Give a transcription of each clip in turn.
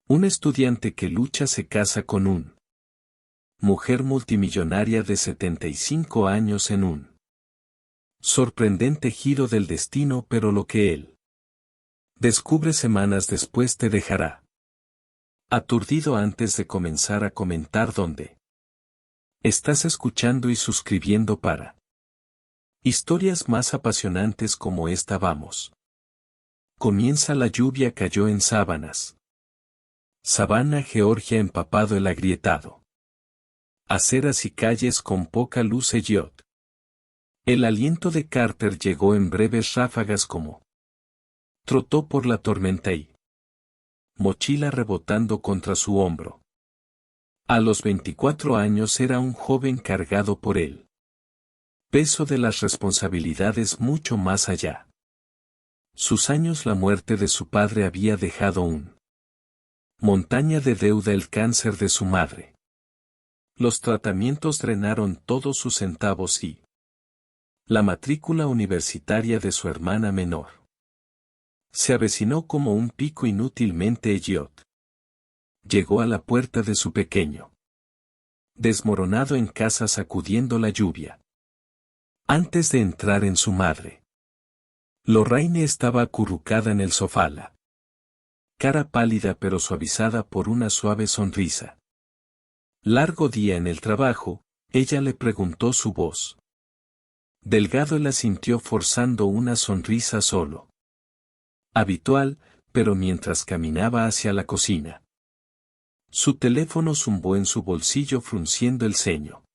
Un estudiante que lucha se casa con un mujer multimillonaria de 75 años en un sorprendente giro del destino, pero lo que él descubre semanas después te dejará aturdido antes de comenzar a comentar dónde estás escuchando y suscribiendo para historias más apasionantes como esta. Vamos. Comienza. La lluvia cayó en sábanas. Savannah, Georgia, empapado el agrietado. Aceras y calles con poca luz. Elliot. El aliento de Carter llegó en breves ráfagas como trotó por la tormenta y mochila rebotando contra su hombro. A los 24 años era un joven cargado por él peso de las responsabilidades mucho más allá. Sus años. La muerte de su padre había dejado un montaña de deuda, el cáncer de su madre. Los tratamientos drenaron todos sus centavos y la matrícula universitaria de su hermana menor se avecinó como un pico inútilmente. Elliot llegó a la puerta de su pequeño desmoronado en casa sacudiendo la lluvia. Antes de entrar en su madre, Lorraine estaba acurrucada en el sofá, la cara pálida pero suavizada por una suave sonrisa. Largo día en el trabajo, ella le preguntó, su voz delgado la sintió forzando una sonrisa solo habitual, pero mientras caminaba hacia la cocina. Su teléfono zumbó en su bolsillo frunciendo el ceño.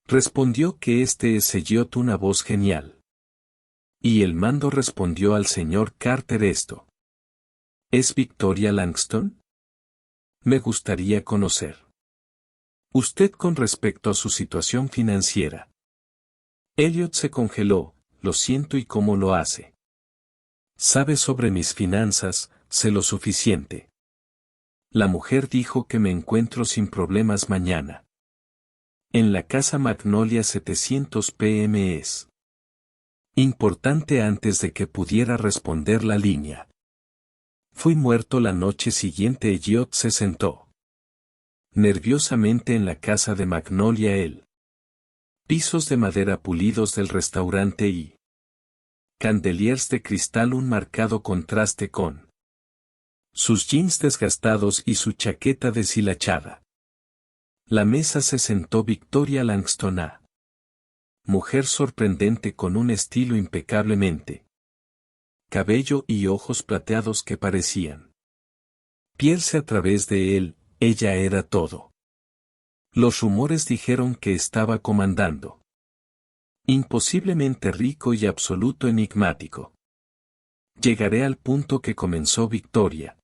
Respondió que este es Elliot, una voz genial. Y el mando respondió al señor Carter: esto ¿es Victoria Langston? Me gustaría conocer usted con respecto a su situación financiera. Elliot se congeló. Lo siento. ¿Y cómo lo hace? Sabe sobre mis finanzas, sé lo suficiente. La mujer dijo que me encuentro sin problemas mañana. En la casa Magnolia 700 p.m. es importante. Antes de que pudiera responder la línea fui muerto. La noche siguiente Elliot se sentó nerviosamente en la casa de Magnolia. El pisos de madera pulidos del restaurante y candeliers de cristal, un marcado contraste con sus jeans desgastados y su chaqueta deshilachada. La mesa se sentó Victoria Langston, mujer sorprendente con un estilo impecablemente cabello y ojos plateados que parecían pielse a través de él. Ella era todo. Los rumores dijeron que estaba comandando. Imposiblemente rico y absoluto enigmático. Llegaré al punto que comenzó Victoria.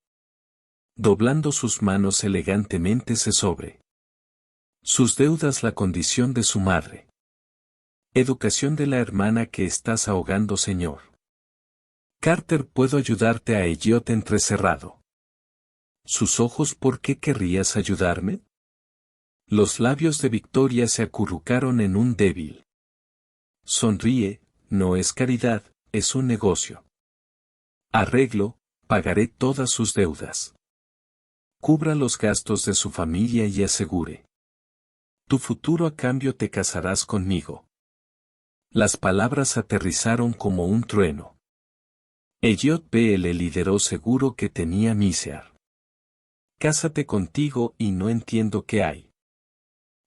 Doblando sus manos elegantemente sobre sus deudas, la condición de su madre. Educación de la hermana que estás ahogando, señor Carter. ¿Puedo ayudarte? A Elliot entrecerrado sus ojos. ¿Por qué querrías ayudarme? Los labios de Victoria se acurrucaron en un débil sonríe. No es caridad, es un negocio. Arreglo, pagaré todas sus deudas. Cubra los gastos de su familia y asegure tu futuro. A cambio te casarás conmigo. Las palabras aterrizaron como un trueno. Elliot le lideró seguro que tenía misear. Cásate contigo y no entiendo qué hay.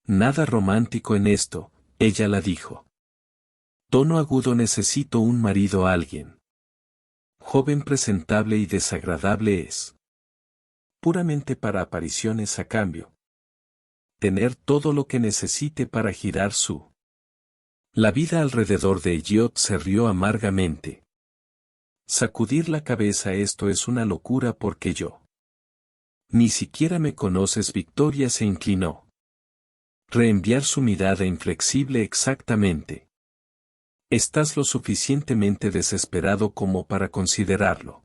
Nada romántico en esto, ella la dijo. Tono agudo. Necesito un marido. Alguien joven, presentable y desagradable. Es puramente para apariciones. A cambio tener todo lo que necesite para girar la vida alrededor de Elliot. Se rió amargamente. Sacudir la cabeza. Esto es una locura porque yo ni siquiera me conoces. Victoria se inclinó. Reenviar su mirada inflexible. Exactamente. Estás lo suficientemente desesperado como para considerarlo.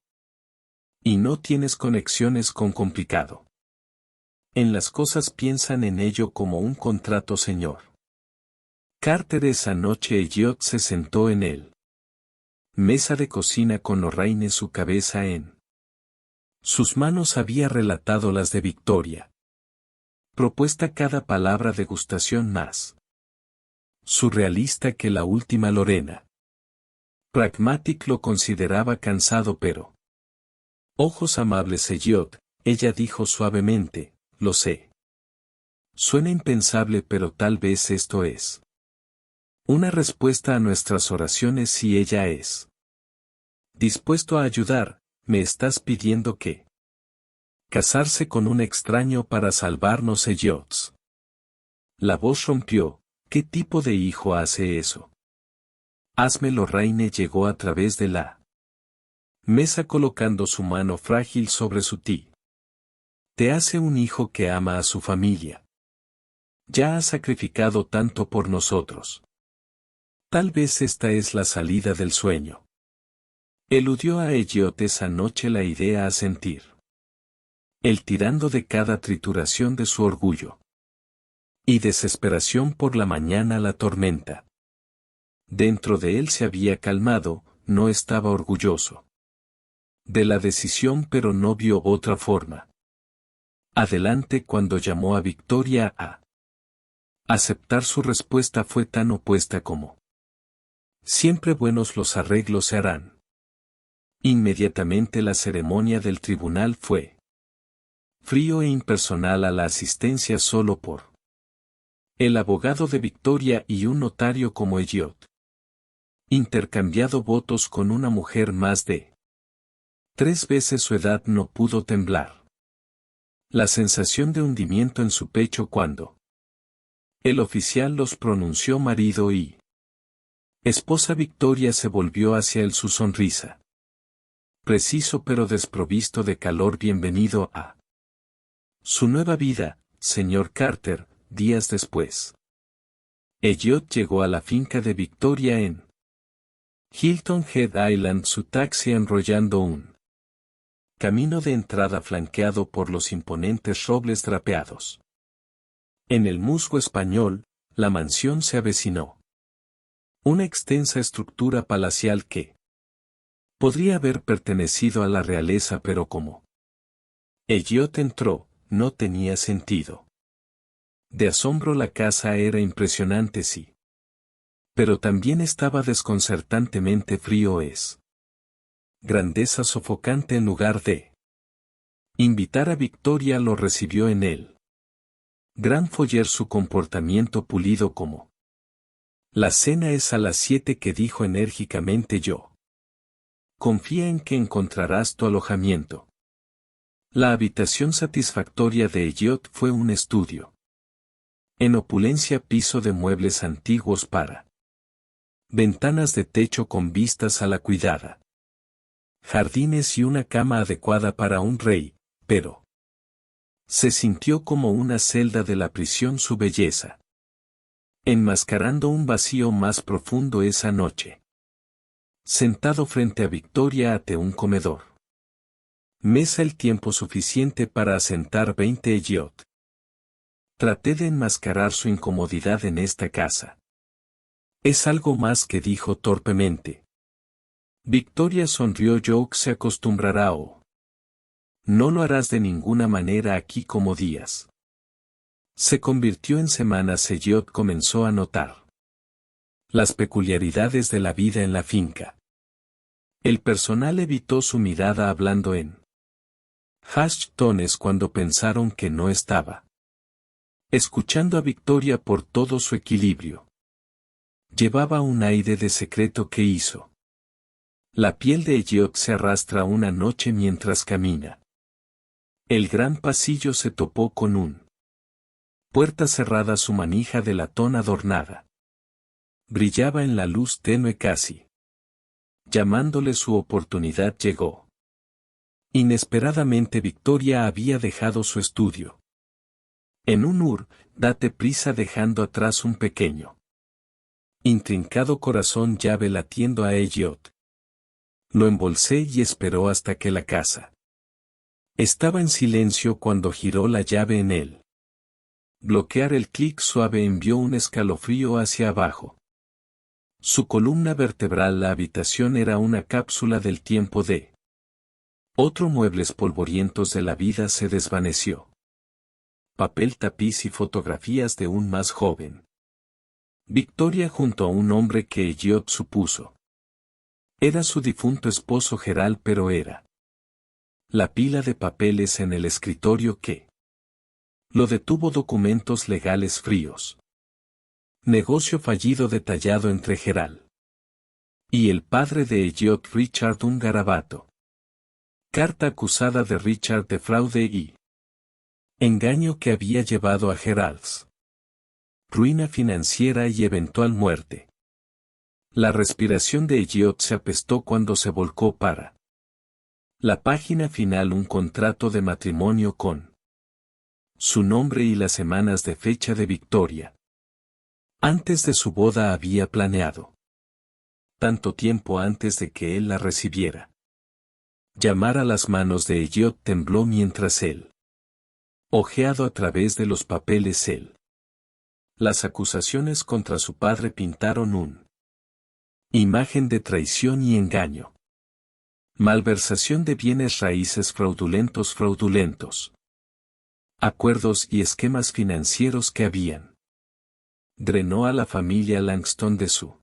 Y no tienes conexiones con complicado. En las cosas piensan en ello como un contrato, señor Carter. Esa noche Elliot se sentó en él mesa de cocina con Lorraine, su cabeza en Sus manos había relatado las de Victoria. Propuesta cada palabra degustación más surrealista que la última Lorena. Pragmatic lo consideraba cansado pero... Ojos amables Elliot, ella dijo suavemente, lo sé. Suena impensable pero tal vez esto es una respuesta a nuestras oraciones si ella es dispuesto a ayudar, me estás pidiendo que casarse con un extraño para salvarnos Elliot. La voz rompió, ¿qué tipo de hijo hace eso? Házmelo Raine llegó a través de la mesa colocando su mano frágil sobre su ti. Te hace un hijo que ama a su familia. Ya ha sacrificado tanto por nosotros. Tal vez esta es la salida del sueño. Eludió a Elliot esa noche la idea a sentir. El tirando de cada trituración de su orgullo. Y desesperación por la mañana la tormenta. Dentro de él se había calmado, no estaba orgulloso de la decisión pero no vio otra forma. Adelante cuando llamó a Victoria a aceptar su respuesta fue tan opuesta como siempre buenos los arreglos se harán. Inmediatamente la ceremonia del tribunal fue frío e impersonal a la asistencia solo por el abogado de Victoria y un notario como Elliot. Intercambiado votos con una mujer más de 3 veces su edad no pudo temblar. La sensación de hundimiento en su pecho cuando el oficial los pronunció marido y esposa Victoria se volvió hacia él su sonrisa. Preciso pero desprovisto de calor bienvenido a su nueva vida, señor Carter, días después. Elliot llegó a la finca de Victoria en Hilton Head Island su taxi enrollando un camino de entrada flanqueado por los imponentes robles drapeados. En el musgo español, la mansión se avecinó. Una extensa estructura palacial que podría haber pertenecido a la realeza pero como Elliot entró, no tenía sentido. De asombro la casa era impresionante sí. Pero también estaba desconcertantemente frío es. Grandeza sofocante en lugar de invitar a Victoria lo recibió en él. Gran foller su comportamiento pulido como la cena es a las 7 que dijo enérgicamente yo. Confía en que encontrarás tu alojamiento. La habitación satisfactoria de Elliot fue un estudio. En opulencia piso de muebles antiguos para ventanas de techo con vistas a la cuidada. Jardines y una cama adecuada para un rey, pero se sintió como una celda de la prisión su belleza. Enmascarando un vacío más profundo esa noche. Sentado frente a Victoria ante un comedor. Mesa el tiempo suficiente para asentar 20 Elliot. Traté de enmascarar su incomodidad en esta casa. Es algo más que dijo torpemente. Victoria sonrió Joke se acostumbrará o no lo harás de ninguna manera aquí como días. Se convirtió en semanas Elliot comenzó a notar las peculiaridades de la vida en la finca. El personal evitó su mirada hablando en hushed tones cuando pensaron que no estaba escuchando a Victoria por todo su equilibrio. Llevaba un aire de secreto que hizo. La piel de Elliot se arrastra una noche mientras camina. El gran pasillo se topó con un puerta cerrada su manija de latón adornada. Brillaba en la luz tenue casi. Llamándole su oportunidad llegó. Inesperadamente Victoria había dejado su estudio. En un date prisa dejando atrás un pequeño intrincado corazón llave latiendo a Elliot. Lo embolsé y esperó hasta que la casa estaba en silencio cuando giró la llave en él. Bloquear el clic suave envió un escalofrío hacia abajo. Su columna vertebral la habitación era una cápsula del tiempo de Otro muebles polvorientos de la vida se desvaneció. Papel tapiz y fotografías de un más joven. Victoria junto a un hombre que Elliot supuso. Era su difunto esposo Gerald, pero era la pila de papeles en el escritorio que lo detuvo, documentos legales fríos. Negocio fallido detallado entre Gerald y el padre de Elliot, Richard, un garabato. Carta acusada de Richard de fraude y engaño que había llevado a Gerald's ruina financiera y eventual muerte. La respiración de Elliot se apestó cuando se volcó para la página final, un contrato de matrimonio con su nombre y las semanas de fecha de Victoria. Antes de su boda había planeado, tanto tiempo antes de que él la recibiera. Llamar a las manos de Elliot tembló mientras él ojeado a través de los papeles las acusaciones contra su padre pintaron un imagen de traición y engaño. Malversación de bienes raíces fraudulentos. Acuerdos y esquemas financieros que habían drenó a la familia Langston de su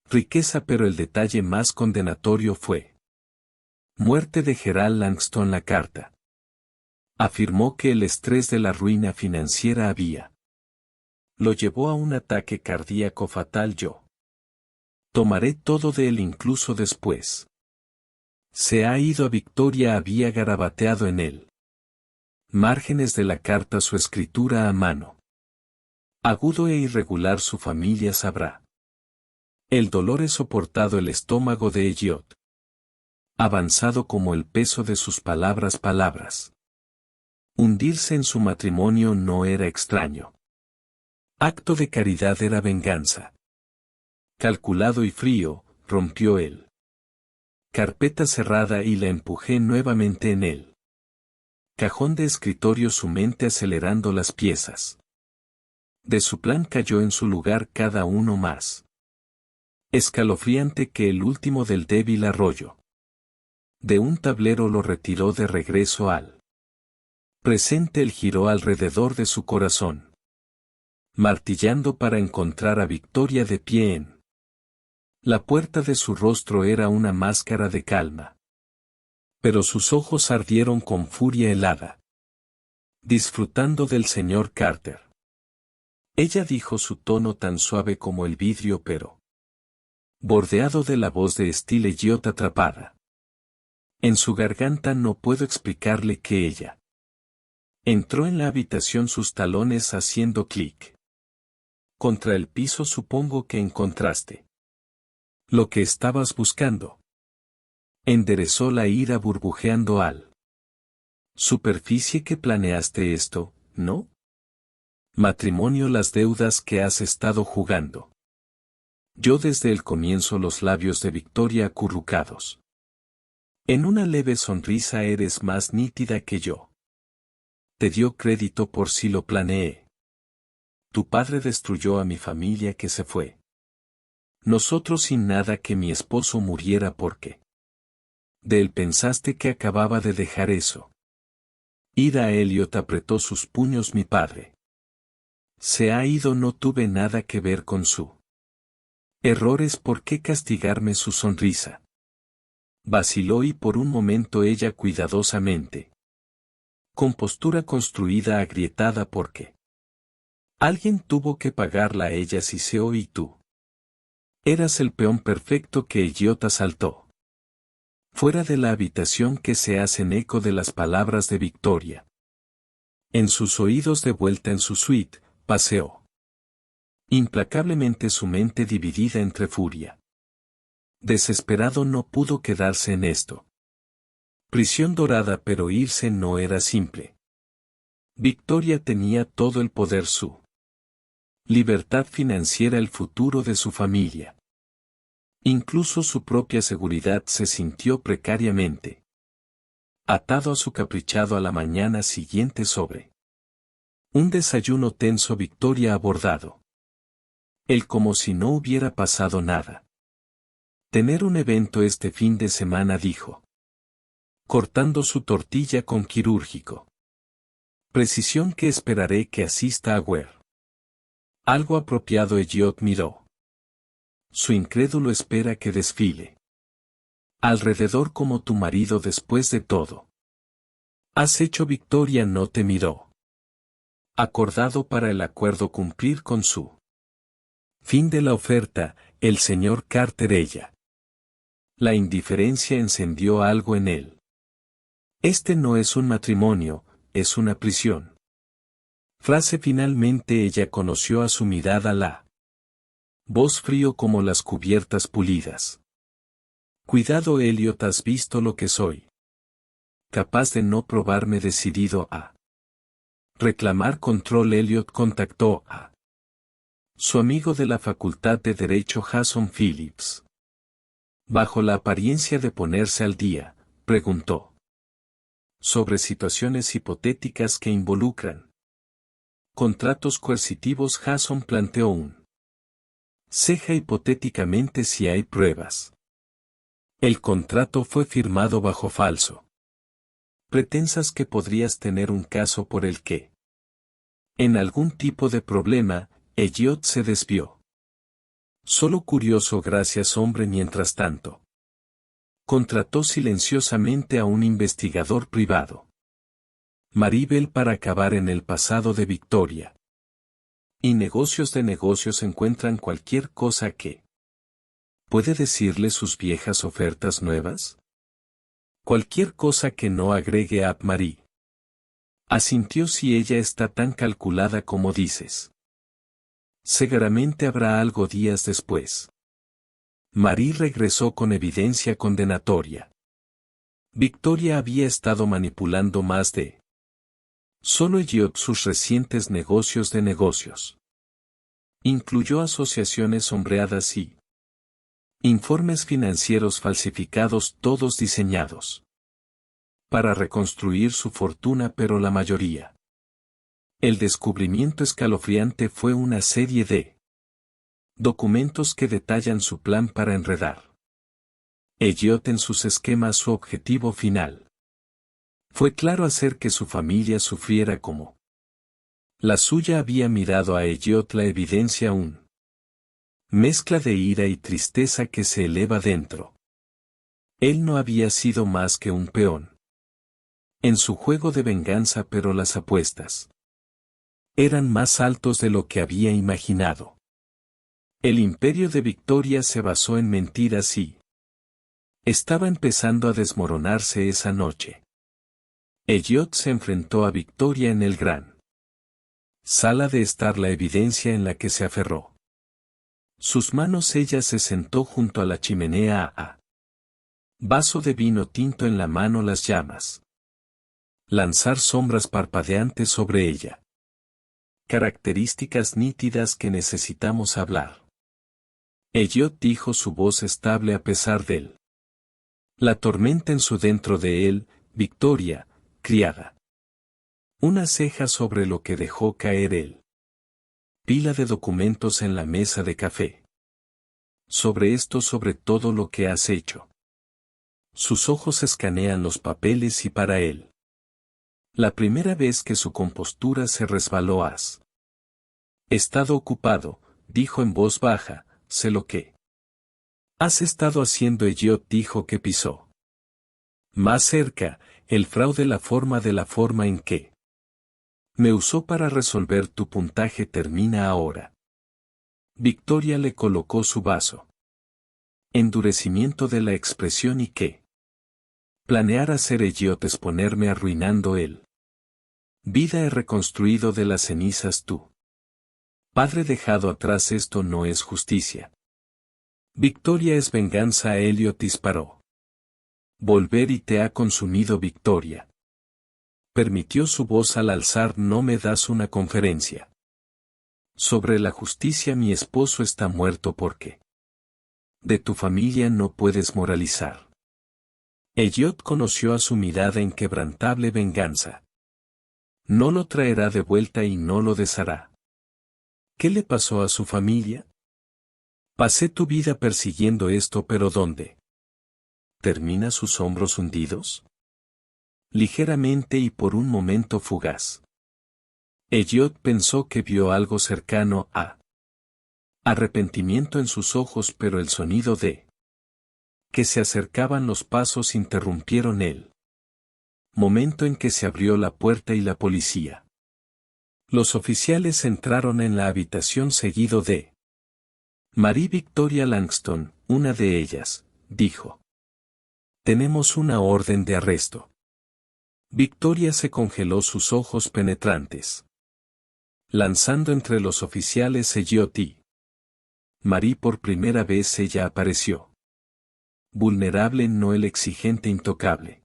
riqueza, pero el detalle más condenatorio fue muerte de Gerald Langston. La carta afirmó que el estrés de la ruina financiera lo llevó a un ataque cardíaco fatal. Yo tomaré todo de él, incluso después. Se ha ido a Victoria, había garabateado en él márgenes de la carta, su escritura a mano. Agudo e irregular, su familia sabrá. El dolor es soportado, el estómago de Elliot avanzado como el peso de sus palabras. Hundirse en su matrimonio no era extraño. Acto de caridad era venganza. Calculado y frío, rompió él. Carpeta cerrada y la empujé nuevamente en él. Cajón de escritorio, su mente acelerando las piezas de su plan cayó en su lugar, cada uno más escalofriante que el último del débil arroyo de un tablero. Lo retiró de regreso al presente, él giró alrededor de su corazón, martillando para encontrar a Victoria de pie en la puerta de su rostro. Era una máscara de calma, pero sus ojos ardieron con furia helada. Disfrutando del señor Carter. Ella dijo, su tono tan suave como el vidrio, pero bordeado de la voz de Steele Elliot atrapada en su garganta. No puedo explicarle que ella entró en la habitación, sus talones haciendo clic contra el piso. Supongo que encontraste lo que estabas buscando. Enderezó la ira, burbujeando al superficie. Que planeaste esto, ¿no? Matrimonio, las deudas que has estado jugando. Yo desde el comienzo, los labios de Victoria acurrucados en una leve sonrisa. Eres más nítida que yo. Te dio crédito por si lo planeé. Tu padre destruyó a mi familia que se fue. Nosotros sin nada, que mi esposo muriera porque de él pensaste que acababa de dejar eso. Ira. Elliot apretó sus puños. Mi padre se ha ido, no tuve nada que ver con su errores. ¿Por qué castigarme? Su sonrisa vaciló y por un momento ella, cuidadosamente, con postura construida, agrietada, porque alguien tuvo que pagarla a ella. Si se y tú eras el peón perfecto que Elliot asaltó fuera de la habitación, que se hacen eco de las palabras de Victoria en sus oídos. De vuelta en su suite, paseó implacablemente su mente, dividida entre furia. Desesperado, no pudo quedarse en esto. Prisión dorada, pero irse no era simple. Victoria tenía todo el poder, su libertad financiera, el futuro de su familia. Incluso su propia seguridad. Se sintió precariamente atado a su caprichado. A la mañana siguiente, sobre un desayuno tenso, Victoria abordado él como si no hubiera pasado nada. Tener un evento este fin de semana, dijo. cortando su tortilla con quirúrgico precisión que esperaré que asista a Ware. Algo apropiado. Elliot miró. Su incrédulo espera que desfile alrededor como tu marido después de todo. Has hecho. Victoria no te miró. Acordado para el acuerdo cumplir con su fin de la oferta, el señor Carter. Ella. La indiferencia encendió algo en él. Este no es un matrimonio, es una prisión. Frase. Finalmente ella conoció a su mirada la voz frío como las cubiertas pulidas. Cuidado, Elliot, has visto lo que soy. Capaz de no probarme, decidido a reclamar control. Elliot contactó a su amigo de la Facultad de Derecho, Jason Phillips. Bajo la apariencia de ponerse al día, preguntó sobre situaciones hipotéticas que involucran contratos coercitivos. Jason planteó un ceja. Hipotéticamente, si hay pruebas. El contrato fue firmado bajo falso pretensas que podrías tener un caso por el que en algún tipo de problema. Elliot se desvió. Solo curioso. Gracias, hombre. Mientras tanto, contrató silenciosamente a un investigador privado, Maribel, para acabar en el pasado de Victoria. Y negocios de negocios encuentran cualquier cosa que puede decirle sus viejas ofertas nuevas. Cualquier cosa que no agregue a Marie. Asintió. Si ella está tan calculada como dices. Seguramente habrá algo. Días después, Marie regresó con evidencia condenatoria. Victoria había estado manipulando más de solo Elliot sus recientes negocios de negocios. Incluyó asociaciones sombreadas y informes financieros falsificados, todos diseñados para reconstruir su fortuna, pero la mayoría. El descubrimiento escalofriante fue una serie de documentos que detallan su plan para enredar Elliot en sus esquemas. Su objetivo final fue claro: hacer que su familia sufriera como la suya. Había mirado a Elliot la evidencia, un mezcla de ira y tristeza que se eleva dentro. Él no había sido más que un peón en su juego de venganza, pero las apuestas eran más altos de lo que había imaginado. El imperio de Victoria se basó en mentiras y estaba empezando a desmoronarse esa noche. Elliot se enfrentó a Victoria en el gran sala de estar, la evidencia en la que se aferró sus manos. Ella se sentó junto a la chimenea, a vaso de vino tinto en la mano, las llamas lanzar sombras parpadeantes sobre ella. Características nítidas que necesitamos hablar. Elliot dijo, su voz estable a pesar de él. La tormenta en su dentro de él. Victoria, criada. Una ceja sobre lo que dejó caer él. Pila de documentos en la mesa de café. Sobre esto, sobre todo lo que has hecho. Sus ojos escanean los papeles y para él. La primera vez que su compostura se resbaló. Has estado ocupado, dijo en voz baja, sé lo que has estado haciendo. Elliot dijo que pisó más cerca, el fraude, la forma en que me usó para resolver tu puntaje termina ahora. Victoria le colocó su vaso. Endurecimiento de la expresión. ¿Y qué planear hacer? Elliot, exponerme arruinando él. Vida he reconstruido de las cenizas tú. Padre dejado atrás, esto no es justicia. Victoria es venganza. Elliot disparó. Volver y te ha consumido. Victoria permitió su voz al alzar, no me das una conferencia sobre la justicia. Mi esposo está muerto porque de tu familia no puedes moralizar. Elliot conoció a su mirada inquebrantable. Venganza no lo traerá de vuelta y no lo deshará. ¿Qué le pasó a su familia? Pasé tu vida persiguiendo esto, pero ¿dónde termina sus hombros hundidos? ligeramente y por un momento fugaz. Elliot pensó que vio algo cercano a arrepentimiento en sus ojos, pero el sonido de que se acercaban los pasos interrumpieron el momento en que se abrió la puerta y la policía. Los oficiales entraron en la habitación seguido de Marie Victoria Langston, una de ellas, dijo. Tenemos una orden de arresto. Victoria se congeló, sus ojos penetrantes, lanzando entre los oficiales Elliot y Marie. Por primera vez ella apareció. Vulnerable, no el exigente intocable.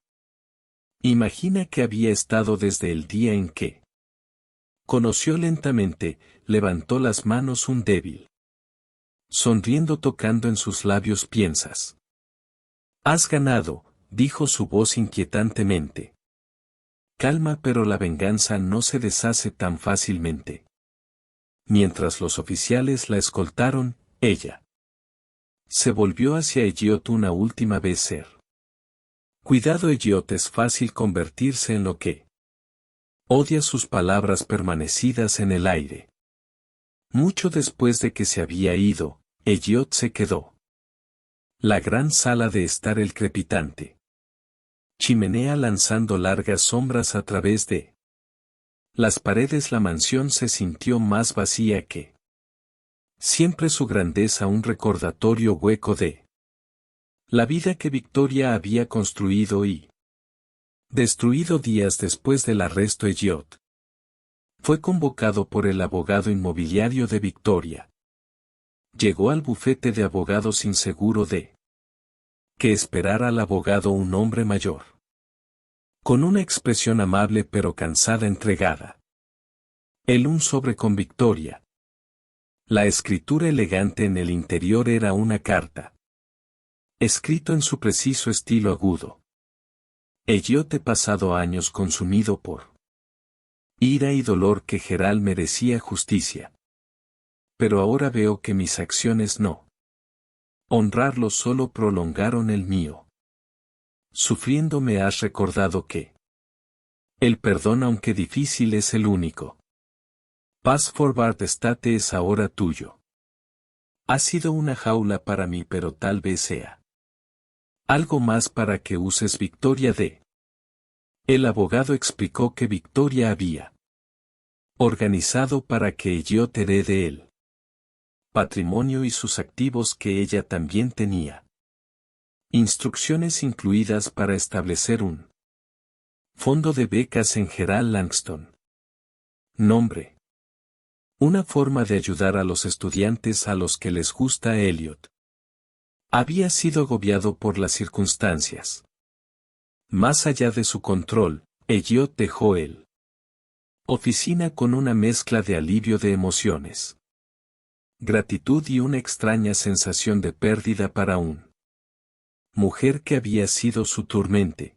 Imagina que había estado desde el día en que conoció lentamente, levantó las manos, un débil sonriendo tocando en sus labios. Piensas. Has ganado, dijo su voz inquietantemente. Calma, pero la venganza no se deshace tan fácilmente. Mientras los oficiales la escoltaron, ella se volvió hacia Elliot una última vez. Cuidado, Elliot, es fácil convertirse en lo que odia. Sus palabras permanecidas en el aire. Mucho después de que se había ido, Elliot se quedó. La gran sala de estar, el crepitante chimenea lanzando largas sombras a través de las paredes. La mansión se sintió más vacía que siempre, su grandeza un recordatorio hueco de la vida que Victoria había construido y destruido. Días después del arresto, Elliot fue convocado por el abogado inmobiliario de Victoria. Llegó al bufete de abogados inseguro de que esperara al abogado, un hombre mayor, con una expresión amable pero cansada, entregada. Él un sobre con Victoria. La escritura elegante en el interior era una carta. Escrito en su preciso estilo agudo. Elliot, he pasado años consumido por ira y dolor, que Gerald merecía justicia. Pero ahora veo que mis acciones no honrarlo solo prolongaron el mío. Sufriendo me has recordado que el perdón, aunque difícil, es el único. Pass forward estate es ahora tuyo. Ha sido una jaula para mí, pero tal vez sea algo más para que uses, Victoria de. El abogado explicó que Victoria había organizado para que Elliot herede él patrimonio y sus activos que ella también tenía. Instrucciones incluidas para establecer un fondo de becas en Gerald Langston. Nombre. Una forma de ayudar a los estudiantes a los que les gusta. Elliot había sido agobiado por las circunstancias. Más allá de su control, Elliot dejó el oficina con una mezcla de alivio, de emociones, gratitud y una extraña sensación de pérdida para una mujer que había sido su turmente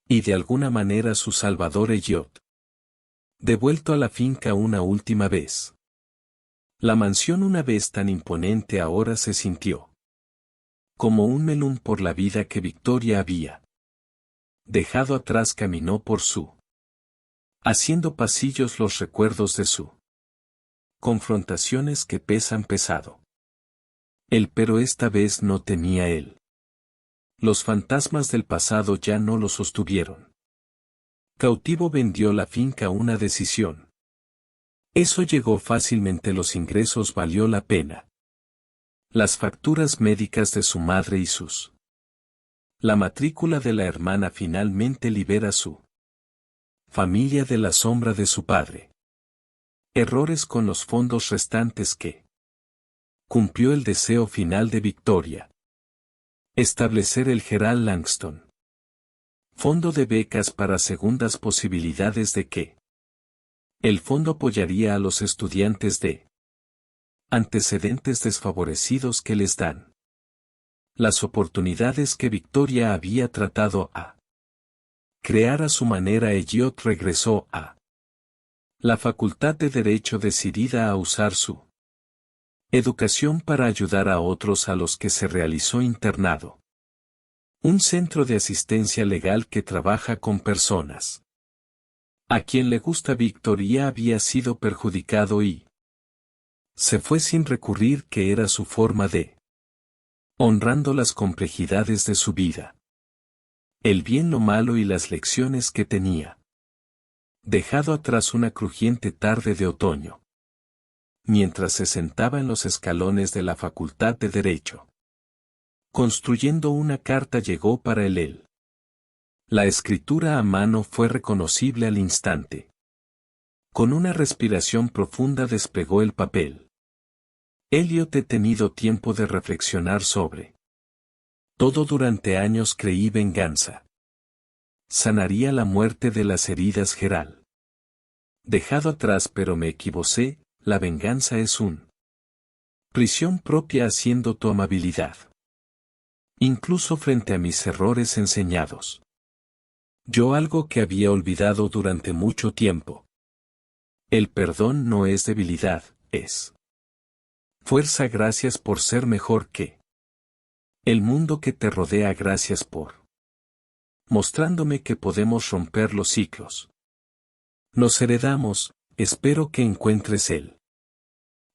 y de alguna manera su salvador. Elliot, devuelto a la finca una última vez. La mansión, una vez tan imponente, ahora se sintió como un melón por la vida que Victoria había dejado atrás. Caminó por su haciendo pasillos, los recuerdos de su confrontaciones que pesan pesado. Pero esta vez no temía él. Los fantasmas del pasado ya no lo sostuvieron. Cautivo vendió la finca, una decisión. Eso llegó fácilmente, los ingresos valió la pena. Las facturas médicas de su madre y sus. La matrícula de la hermana finalmente libera su familia de la sombra de su padre. Errores con los fondos restantes que cumplió el deseo final de Victoria. Establecer el Gerald Langston fondo de becas para segundas posibilidades, de que el fondo apoyaría a los estudiantes de antecedentes desfavorecidos que les dan las oportunidades que Victoria había tratado a crear a su manera. Elliot regresó a la Facultad de Derecho, decidida a usar su educación para ayudar a otros a los que se realizó internado. Un centro de asistencia legal que trabaja con personas. A quien le gusta Víctor ya había sido perjudicado y se fue sin recurrir, que era su forma de honrando las complejidades de su vida. El bien, lo malo y las lecciones que tenía dejado atrás una crujiente tarde de otoño, mientras se sentaba en los escalones de la Facultad de Derecho. Construyendo una carta llegó para él. La escritura a mano fue reconocible al instante. Con una respiración profunda desplegó el papel. Elliot, he tenido tiempo de reflexionar sobre todo durante años. Creí venganza sanaría la muerte de las heridas Gerald dejado atrás, pero me equivoqué. La venganza es un prisión propia, haciendo tu amabilidad incluso frente a mis errores enseñados. Yo, algo que había olvidado durante mucho tiempo. El perdón no es debilidad, es fuerza. Gracias por ser mejor que el mundo que te rodea. Gracias por mostrándome que podemos romper los ciclos. Nos heredamos. Espero que encuentres el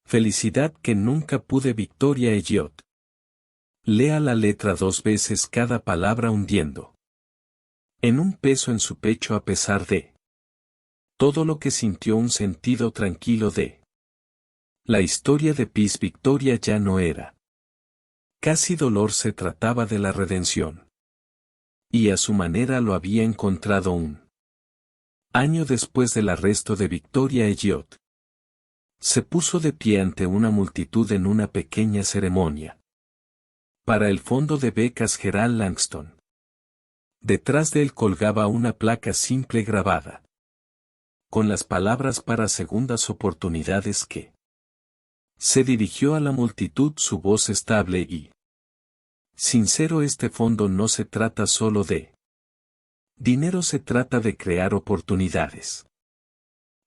felicidad que nunca pude. Victoria Elliot. Lea la letra 2 veces cada palabra, hundiendo en un peso en su pecho a pesar de todo lo que sintió, un sentido tranquilo de la historia de Peace. Victoria ya no era casi dolor, se trataba de la redención. Y a su manera lo había encontrado un año después del arresto de Victoria Elliot. Se puso de pie ante una multitud en una pequeña ceremonia para el fondo de becas Gerald Langston. Detrás de él colgaba una placa simple grabada con las palabras para segundas oportunidades, que se dirigió a la multitud, su voz estable y sincero. Este fondo no se trata solo de dinero, se trata de crear oportunidades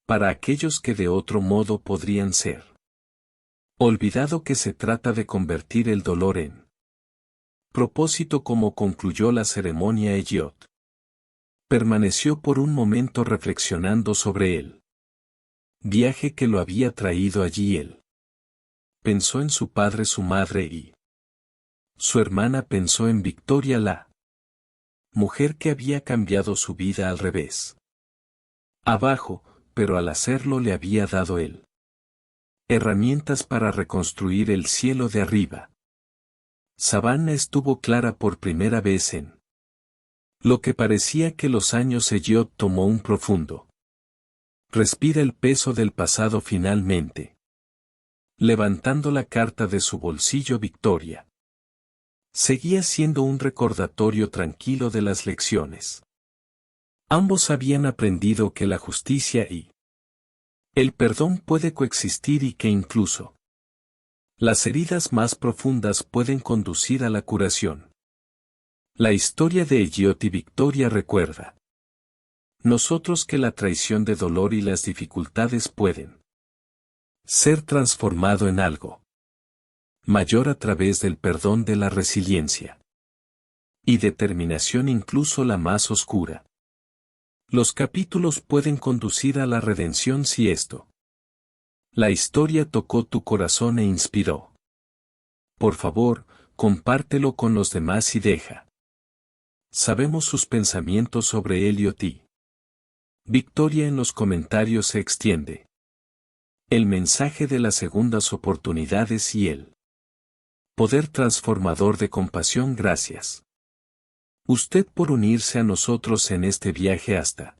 para aquellos que de otro modo podrían ser olvidado, que se trata de convertir el dolor en propósito. Como concluyó la ceremonia, Elliot permaneció por un momento reflexionando sobre el viaje que lo había traído allí. Él pensó en su padre, su madre y su hermana. Pensó en Victoria, la mujer que había cambiado su vida al revés, abajo, pero al hacerlo le había dado él herramientas para reconstruir el cielo de arriba. Savannah estuvo clara por primera vez en lo que parecía que los años. Elliot tomó un profundo respira, el peso del pasado finalmente levantando la carta de su bolsillo. Victoria seguía siendo un recordatorio tranquilo de las lecciones. Ambos habían aprendido que la justicia y el perdón puede coexistir, y que incluso las heridas más profundas pueden conducir a la curación. La historia de Elliot y Victoria recuerda nosotros que la traición de dolor y las dificultades pueden ser transformado en algo mayor a través del perdón, de la resiliencia y determinación, incluso la más oscura. Los capítulos pueden conducir a la redención si esto. La historia tocó tu corazón e inspiró. Por favor, compártelo con los demás y deja sabemos sus pensamientos sobre Elliot y Victoria en los comentarios. Se extiende el mensaje de las segundas oportunidades y el poder transformador de compasión. Gracias usted por unirse a nosotros en este viaje. Hasta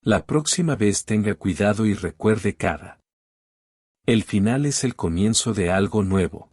la próxima vez, tenga cuidado y recuerde, el final es el comienzo de algo nuevo.